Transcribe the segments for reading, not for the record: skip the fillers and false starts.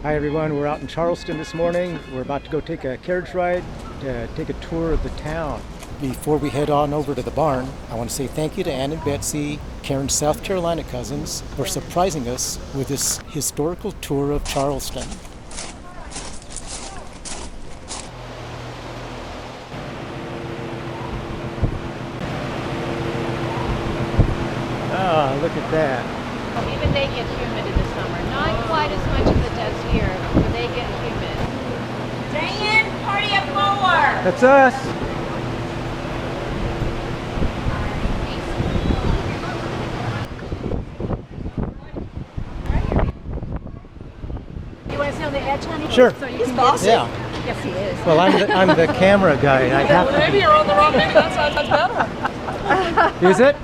Hi everyone, we're out in Charleston this morning. We're about to go take a carriage ride to take a tour of the town. Before we head on over to the barn, I want to say thank you to Ann and Betsy, Karen's South Carolina cousins, for surprising us with this historical tour of Charleston. Ah, look at that. Even they get humid in the summer. Not quite as much as it does here, but they get humid. Diane, party of four! That's us! You want to sit on the edge, honey? Sure. So you can bossy. Yeah. Yes, he is. Well, I'm the camera guy. I have to Maybe you're on the wrong, maybe that sounds better. be. Is it?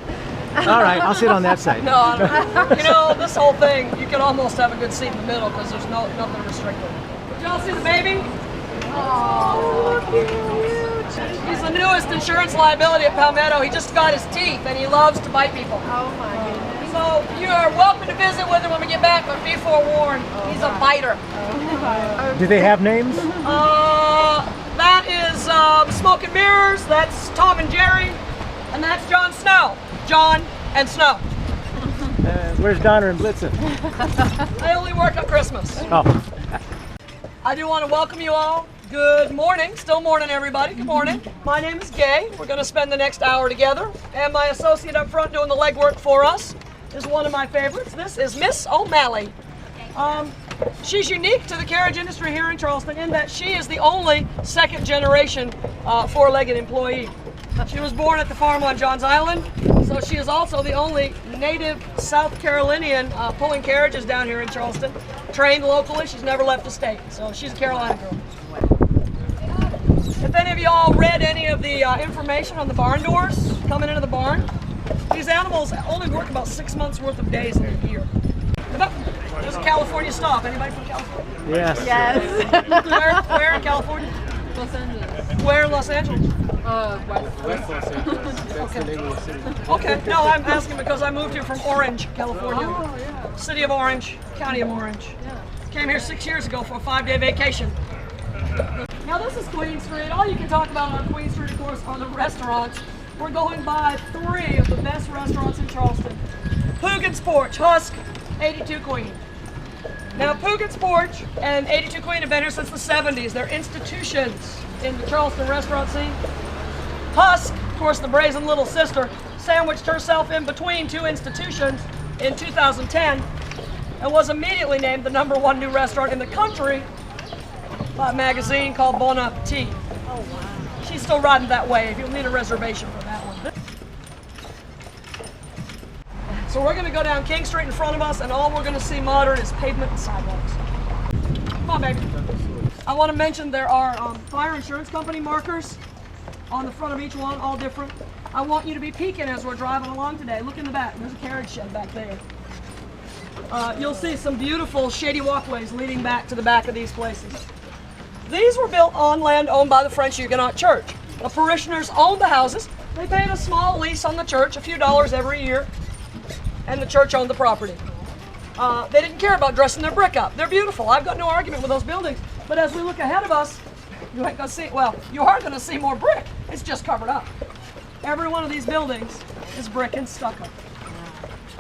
All right, I'll sit on that side. No, I don't. You know, this whole thing, you can almost have a good seat in the middle because there's nothing restricted. Did y'all see the baby? Oh, cute. He's the newest insurance liability at Palmetto. He just got his teeth and he loves to bite people. Oh my goodness. So you are welcome to visit with him when we get back, but be forewarned, he's a biter. Do they have names? That is Smoke and Mirrors, that's Tom and Jerry, and that's Jon Snow. John and Snow. Where's Donner and Blitzen? I only work on Christmas. Oh, I do want to welcome you all. Good morning. Still morning, everybody. Good morning. My name is Gay. We're going to spend the next hour together. And my associate up front doing the legwork for us is one of my favorites. This is Miss O'Malley. She's unique to the carriage industry here in Charleston in that she is the only second generation four-legged employee. She was born at the farm on Johns Island, so she is also the only native South Carolinian pulling carriages down here in Charleston. Trained locally, she's never left the state, so she's a Carolina girl. If any of y'all read any of the information on the barn doors coming into the barn, these animals only work about 6 months worth of days in a year. There's a California stop. Anybody from California? yes. Yes. Where in California? Los Angeles. Where in Los Angeles? West Los Angeles. That's the name of the city. Okay, no, I'm asking because I moved here from Orange, California. Oh, yeah. City of Orange, County of Orange. Yeah. Came here 6 years ago for a 5-day vacation. Now this is Queen Street. All you can talk about on Queen Street, of course, are the restaurants. We're going by 3 of the best restaurants in Charleston. Poogan's Porch, Husk, 82 Queen. Now Poogan's Porch and 82 Queen have been here since the 70s. They're institutions in the Charleston restaurant scene. Husk, of course, the brazen little sister, sandwiched herself in between 2 institutions in 2010 and was immediately named the #1 new restaurant in the country by a magazine called Bon Appetit. Oh, wow. She's still riding that wave. You'll need a reservation for that one. So we're going to go down King Street in front of us, and all we're going to see modern is pavement and sidewalks. Come on, baby. I want to mention there are fire insurance company markers on the front of each one, all different. I want you to be peeking as we're driving along today. Look in the back. There's a carriage shed back there. You'll see some beautiful shady walkways leading back to the back of these places. These were built on land owned by the French Huguenot Church. The parishioners owned the houses. They paid a small lease on the church, a few dollars every year, and the church owned the property. They didn't care about dressing their brick up. They're beautiful. I've got no argument with those buildings. But as we look ahead of us, you ain't gonna see, well, you are gonna see more brick. It's just covered up. Every one of these buildings is brick and stucco.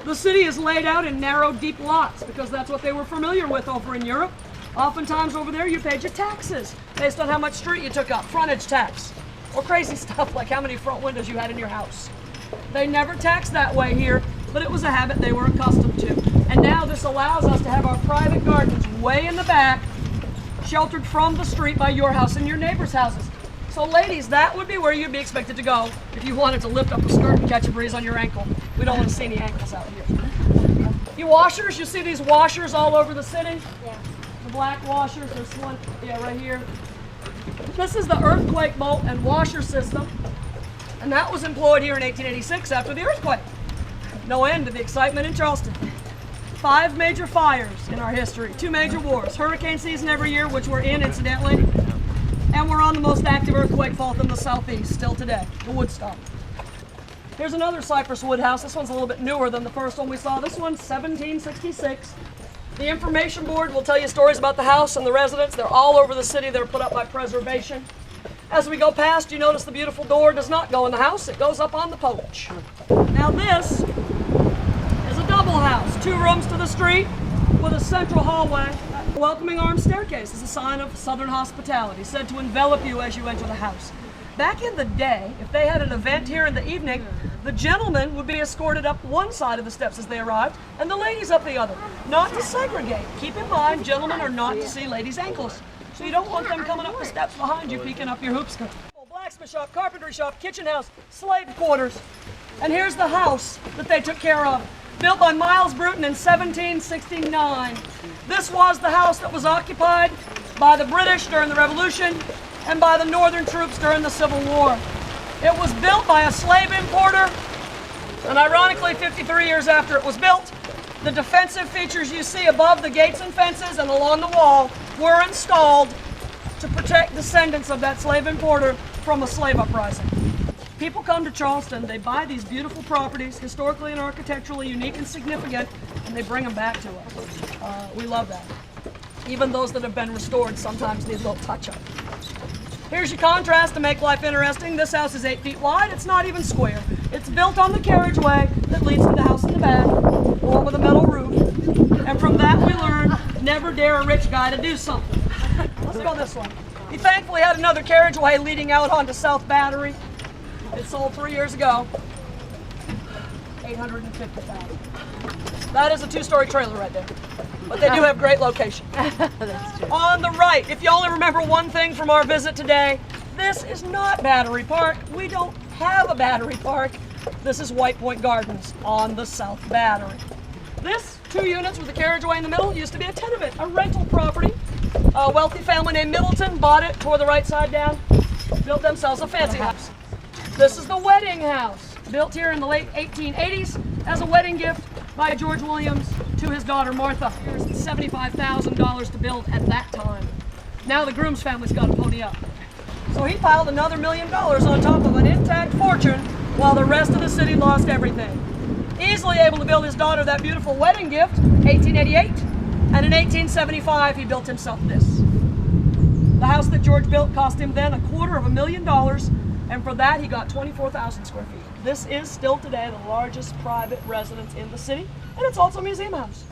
The city is laid out in narrow, deep lots because that's what they were familiar with over in Europe. Oftentimes over there, you paid your taxes based on how much street you took up, frontage tax, or crazy stuff like how many front windows you had in your house. They never taxed that way here, but it was a habit they were accustomed to. And now this allows us to have our private gardens way in the back, sheltered from the street by your house and your neighbor's houses. So ladies, that would be where you'd be expected to go if you wanted to lift up a skirt and catch a breeze on your ankle. We don't want to see any ankles out here. You washers, you see these washers all over the city? Yeah. The black washers, there's one, yeah, right here. This is the earthquake bolt and washer system, and that was employed here in 1886 after the earthquake. No end to the excitement in Charleston. 5 major fires in our history, 2 major wars, hurricane season every year, which we're in incidentally, and we're on the most active earthquake fault in the southeast still today, the Woodstock. Here's another cypress wood house. This one's a little bit newer than the first one we saw. This one's 1766. The information board will tell you stories about the house and the residents. They're all over the city. They're put up by preservation. As we go past, you notice the beautiful door does not go in the house. It goes up on the porch. Now this is a double house. 2 rooms to the street with a central hallway. A welcoming armed staircase is a sign of Southern hospitality, said to envelop you as you enter the house. Back in the day, if they had an event here in the evening, the gentlemen would be escorted up one side of the steps as they arrived, and the ladies up the other. Not to segregate. Keep in mind, gentlemen are not to see ladies' ankles. So you don't want them coming up the steps behind you, peeking up your hoop skirt. Blacksmith shop, carpentry shop, kitchen house, slave quarters. And here's the house that they took care of. Built by Miles Bruton in 1769. This was the house that was occupied by the British during the Revolution and by the Northern troops during the Civil War. It was built by a slave importer, and ironically, 53 years after it was built, the defensive features you see above the gates and fences and along the wall were installed to protect descendants of that slave importer from a slave uprising. People come to Charleston, they buy these beautiful properties, historically and architecturally unique and significant, and they bring them back to us. We love that. Even those that have been restored sometimes need a little touch-up. Here's your contrast to make life interesting. This house is 8 feet wide. It's not even square. It's built on the carriageway that leads to the house in the back, along with a metal roof. And from that we learned, never dare a rich guy to do something. Let's go this one. He thankfully had another carriageway leading out onto South Battery. It sold 3 years ago. $850,000. That is a 2-story trailer right there. But they do have great location. That's true. On the right, if you only remember one thing from our visit today, this is not Battery Park. We don't have a Battery Park. This is White Point Gardens on the South Battery. This 2 units with a carriageway in the middle used to be a tenement, a rental property. A wealthy family named Middleton bought it, tore the right side down, built themselves a fancy house. This is the wedding house, built here in the late 1880s as a wedding gift by George Williams to his daughter Martha. Here's $75,000 to build at that time. Now the groom's family's got to pony up. So he piled another $1 million on top of an intact fortune while the rest of the city lost everything. Easily able to build his daughter that beautiful wedding gift, 1888, and in 1875 he built himself this. The house that George built cost him then $250,000, and for that he got 24,000 square feet. This is still today the largest private residence in the city, and it's also a museum house.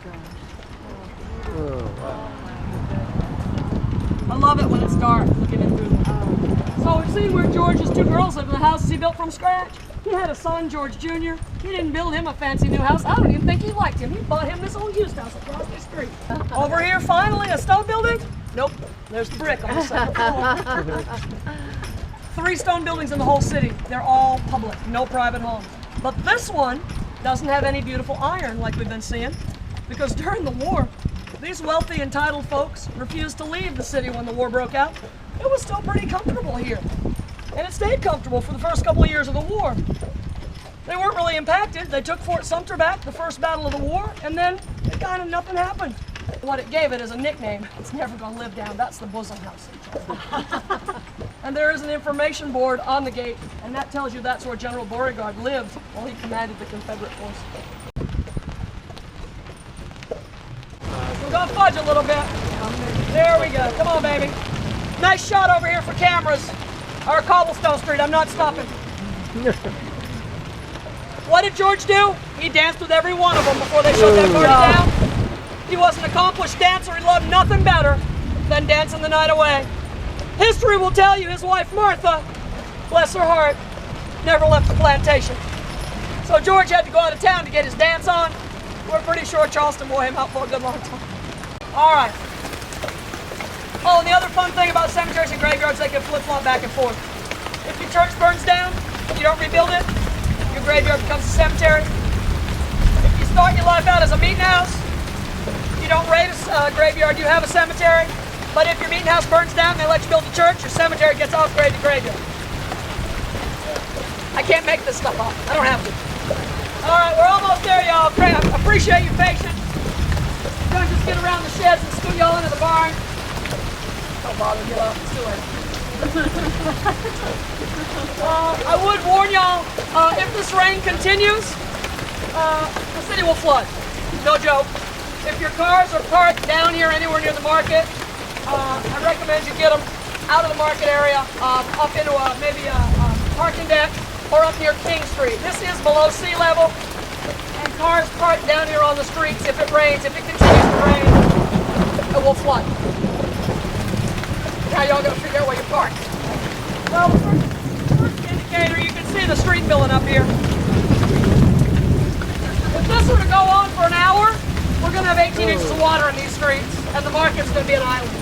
I love it when it's dark, looking in through there. So we've seen where George's 2 girls live in the houses he built from scratch. He had a son, George Jr. He didn't build him a fancy new house. I don't even think he liked him. He bought him this old used house across the street. Over here, finally, a stone building? Nope, there's the brick on the second floor. 3 stone buildings in the whole city. They're all public, no private homes. But this one doesn't have any beautiful iron like we've been seeing, because during the war, these wealthy, entitled folks refused to leave the city when the war broke out. It was still pretty comfortable here. And it stayed comfortable for the first couple of years of the war. They weren't really impacted. They took Fort Sumter back, the first battle of the war, and then kind of nothing happened. What it gave it is a nickname. It's never going to live down. That's the bosom house. And there is an information board on the gate, and that tells you that's where General Beauregard lived while he commanded the Confederate forces. We're going to fudge a little bit. There we go. Come on, baby. Nice shot over here for cameras. Our cobblestone street. I'm not stopping. What did George do? He danced with every one of them before they shut that party down. He was an accomplished dancer. He loved nothing better than dancing the night away. History will tell you his wife Martha, bless her heart, never left the plantation. So George had to go out of town to get his dance on. We're pretty sure Charleston wore him out for a good long time. All right. Oh, and the other fun thing about cemeteries and graveyards, they can flip-flop back and forth. If your church burns down, you don't rebuild it, your graveyard becomes a cemetery. If you start your life out as a meeting house, you don't raid a graveyard, you have a cemetery. But if your meeting house burns down and they let you build a church, your cemetery gets off-graded graveyard. I can't make this stuff up. I don't have to. All right, we're almost there, y'all. Appreciate your patience. We're going to just get around the sheds and scoot y'all into the barn. Don't bother, get up. It's too late. I would warn y'all, If this rain continues, the city will flood. No joke. If your cars are parked down here anywhere near the market, I recommend you get them out of the market area, up into maybe a parking deck, or up near King Street. This is below sea level, and cars parked down here on the streets, if it rains, if it continues to rain, it will flood. Now y'all gotta figure out where you park. Well, the first indicator, you can see the street filling up here. If this were to go on for an hour, we're gonna have 18 inches of water in these streets, and the market's gonna be an island.